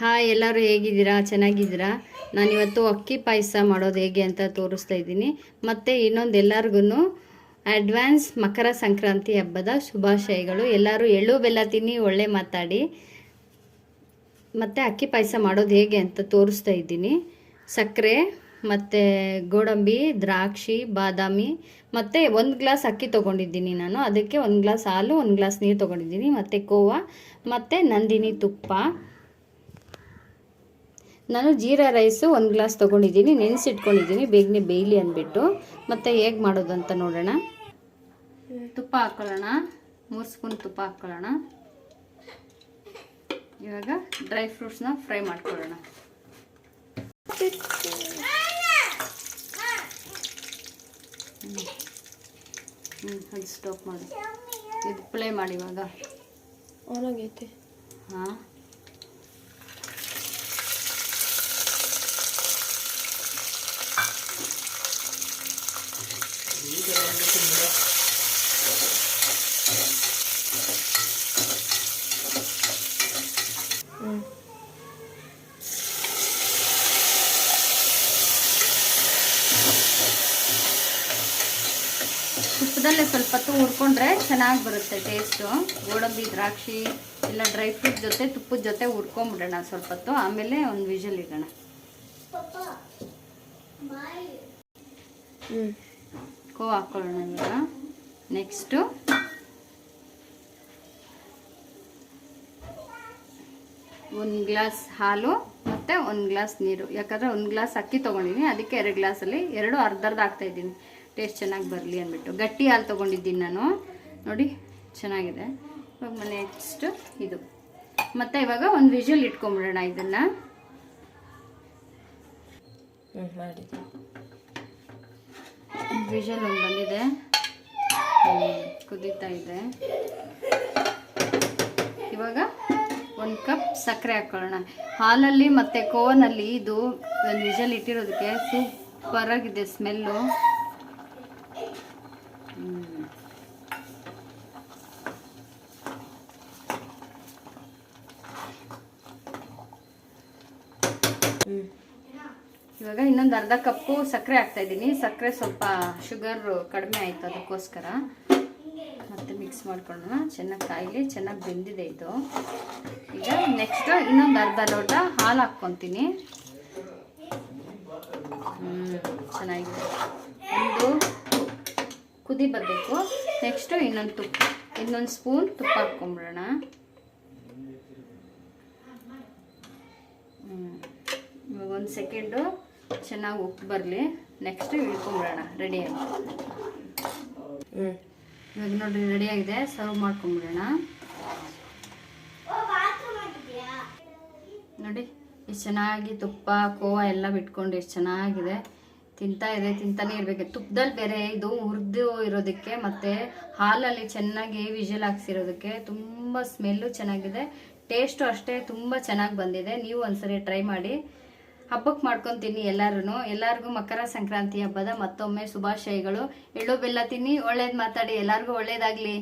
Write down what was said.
Hi, ಎಲ್ಲರೂ ಹೇಗಿದ್ದೀರಾ? ಚೆನ್ನಾಗಿದ್ದೀರಾ? ನಾನಿವತ್ತು ಅಕ್ಕಿ ಪಾಯಸ ಮಾಡೋದು ಹೇಗೆ ಅಂತ ತೋರಿಸ್ತಾ ಇದ್ದೀನಿ. ಮತ್ತು ಇನ್ನೊಂದು ಎಲ್ಲರಿಗೂ ಅಡ್ವಾನ್ಸ್ ಮಕರ ಸಂಕ್ರಾಂತಿ ಹಬ್ಬದ ಶುಭಾಶಯಗಳು. ಎಲ್ಲರೂ ಎಳ್ಳು ಬೆಲ್ಲ ತಿನ್ನಿ, ಒಳ್ಳೆ ಮಾತಾಡಿ. ಮತ್ತು ಅಕ್ಕಿ ಪಾಯಸ ಮಾಡೋದು ಹೇಗೆ ಅಂತ ತೋರಿಸ್ತಾ ಇದ್ದೀನಿ. ಸಕ್ಕರೆ ಮತ್ತು ಗೋಡಂಬಿ, ದ್ರಾಕ್ಷಿ, ಬಾದಾಮಿ ಮತ್ತು 1 ಗ್ಲಾಸ್ ಅಕ್ಕಿ ತೊಗೊಂಡಿದ್ದೀನಿ ನಾನು. ಅದಕ್ಕೆ 1 ಗ್ಲಾಸ್ ಹಾಲು, 1 ಗ್ಲಾಸ್ ನೀರು ತೊಗೊಂಡಿದ್ದೀನಿ. ಮತ್ತು ಕೋವಾ ಮತ್ತು ನಂದಿನಿ ತುಪ್ಪ. ನಾನು ಜೀರಾ ರೈಸು 1 ಗ್ಲಾಸ್ ತೊಗೊಂಡಿದ್ದೀನಿ, ನೆನೆಸಿಟ್ಕೊಂಡಿದ್ದೀನಿ ಬೇಗನೆ ಬೇಯಲಿ ಅಂದ್ಬಿಟ್ಟು. ಮತ್ತು ಹೇಗೆ ಮಾಡೋದು ಅಂತ ನೋಡೋಣ. ತುಪ್ಪ ಹಾಕ್ಕೊಳ್ಳೋಣ, 3 ಸ್ಪೂನ್ ತುಪ್ಪ ಹಾಕ್ಕೊಳ್ಳೋಣ. ಇವಾಗ ಡ್ರೈ ಫ್ರೂಟ್ಸ್ನ ಫ್ರೈ ಮಾಡ್ಕೊಳ್ಳೋಣ. ಅದು ಸ್ಟಾಪ್ ಮಾಡಿ, ಇದು ಪ್ಲೇ ಮಾಡಿ. ಇವಾಗ ಆನ್ ಆಗೈತೆ. ಹಾಂ, ತುಪ್ಪದಲ್ಲೇ ಸ್ವಲ್ಪ ಹೊತ್ತು ಹುರ್ಕೊಂಡ್ರೆ ಚೆನ್ನಾಗಿ ಬರುತ್ತೆ ಟೇಸ್ಟು. ಗೋಡಂಬಿ, ದ್ರಾಕ್ಷಿ ಎಲ್ಲ ಡ್ರೈ ಫ್ರೂಟ್ ಜೊತೆ ತುಪ್ಪದ ಜೊತೆ ಹುರ್ಕೊಂಡ್ಬಿಡೋಣ ಸ್ವಲ್ಪ ಹೊತ್ತು. ಆಮೇಲೆ ಒಂದು ವಿಷಲ್ ಇಡೋಣ. ಕೋವಾ ಹಾಕ್ಕೊಳ್ಳೋಣ ಇವಾಗ. ನೆಕ್ಸ್ಟು ಒಂದು ಗ್ಲಾಸ್ ಹಾಲು ಮತ್ತು 1 ಗ್ಲಾಸ್ ನೀರು. ಯಾಕಂದರೆ 1 ಗ್ಲಾಸ್ ಅಕ್ಕಿ ತೊಗೊಂಡಿದ್ದೀನಿ, ಅದಕ್ಕೆ 2 ಗ್ಲಾಸಲ್ಲಿ 2 ಅರ್ಧರ್ಧ ಹಾಕ್ತಾಯಿದ್ದೀನಿ, ಟೇಸ್ಟ್ ಚೆನ್ನಾಗಿ ಬರಲಿ ಅಂದ್ಬಿಟ್ಟು. ಗಟ್ಟಿ ಹಾಲು ತೊಗೊಂಡಿದ್ದೀನಿ ನಾನು, ನೋಡಿ ಚೆನ್ನಾಗಿದೆ. ಇವಾಗ ನೆಕ್ಸ್ಟು ಇದು. ಮತ್ತು ಇವಾಗ ಒಂದು ವಿಷಲ್ ಇಟ್ಕೊಂಬಿಡೋಣ ಇದನ್ನು. ವಿಷಲ್ ಒಂದು ಬಂದಿದೆ, ಕುದೀತಾ ಇದೆ. ಇವಾಗ 1 ಕಪ್ ಸಕ್ಕರೆ ಹಾಕ್ಕೊಳ್ಳೋಣ. ಹಾಲಲ್ಲಿ ಮತ್ತು ಕೋವನಲ್ಲಿ ಇದು ಒಂದು ವಿಷಲ್ ಇಟ್ಟಿರೋದಕ್ಕೆ ಸೂಪರಾಗಿದೆ ಸ್ಮೆಲ್ಲು. ಇವಾಗ ಇನ್ನೊಂದು ಅರ್ಧ ಕಪ್ಪು ಸಕ್ಕರೆ ಹಾಕ್ತಾಯಿದ್ದೀನಿ. ಸಕ್ಕರೆ ಸ್ವಲ್ಪ ಶುಗರ್ ಕಡಿಮೆ ಆಯಿತು, ಅದಕ್ಕೋಸ್ಕರ. ಮತ್ತೆ ಮಿಕ್ಸ್ ಮಾಡ್ಕೊಳ್ಳೋಣ. ಚೆನ್ನಾಗಿ ಕಾಯಿಲಿ, ಚೆನ್ನಾಗಿ ಬೆಂದಿದೆ ಇದು. ಈಗ ನೆಕ್ಸ್ಟ್ ಇನ್ನೊಂದು ಅರ್ಧ ಲೋಟ ಹಾಲು ಹಾಕ್ಕೊತೀನಿ. ಚೆನ್ನಾಗಿದೆ, ಒಂದು ಕುದಿ ಬರಬೇಕು. ನೆಕ್ಸ್ಟು ಇನ್ನೊಂದು ಸ್ಪೂನ್ ತುಪ್ಪ ಹಾಕ್ಕೊಂಬಿಡೋಣ. ಇವಾಗ 1 ಸೆಕೆಂಡು ಚೆನ್ನಾಗಿ ಉಪ್ಪು ಬರಲಿ. ನೆಕ್ಸ್ಟು ಇಳ್ಕೊಂಬಿಡೋಣ. ರೆಡಿಯಾಗಿ ಇವಾಗ ನೋಡಿರಿ, ರೆಡಿಯಾಗಿದೆ. ಸರ್ವ್ ಮಾಡ್ಕೊಂಬಿಡೋಣ. ನೋಡಿ ಎಷ್ಟು ಚೆನ್ನಾಗಿ ತುಪ್ಪ, ಕೋವಾ ಎಲ್ಲ ಬಿಟ್ಕೊಂಡು ಎಷ್ಟು ಚೆನ್ನಾಗಿದೆ. ತಿಂತಾನೆ ಇರಬೇಕು. ತುಪ್ಪದಲ್ಲಿ ಬೇರೆ ಇದು ಹುರಿದು ಇರೋದಕ್ಕೆ ಮತ್ತು ಹಾಲಲ್ಲಿ ಚೆನ್ನಾಗಿ ವಿಷಲ್ ಹಾಕ್ಸಿರೋದಕ್ಕೆ ತುಂಬ ಸ್ಮೆಲ್ಲು ಚೆನ್ನಾಗಿದೆ. ಟೇಸ್ಟು ಅಷ್ಟೇ ತುಂಬ ಚೆನ್ನಾಗಿ ಬಂದಿದೆ. ನೀವು ಒಂದ್ಸರಿ ಟ್ರೈ ಮಾಡಿ. ಹಬ್ಬಕ್ಕೆ ಮಾಡ್ಕೊತೀನಿ ಎಲ್ಲರಿಗೂ ಮಕರ ಸಂಕ್ರಾಂತಿ ಹಬ್ಬದ ಮತ್ತೊಮ್ಮೆ ಶುಭಾಶಯಗಳು. ಎಳ್ಳು ಬೆಲ್ಲ ತಿನ್ನಿ, ಒಳ್ಳೇದು ಮಾತಾಡಿ. ಎಲ್ಲರಿಗೂ ಒಳ್ಳೇದಾಗಲಿ.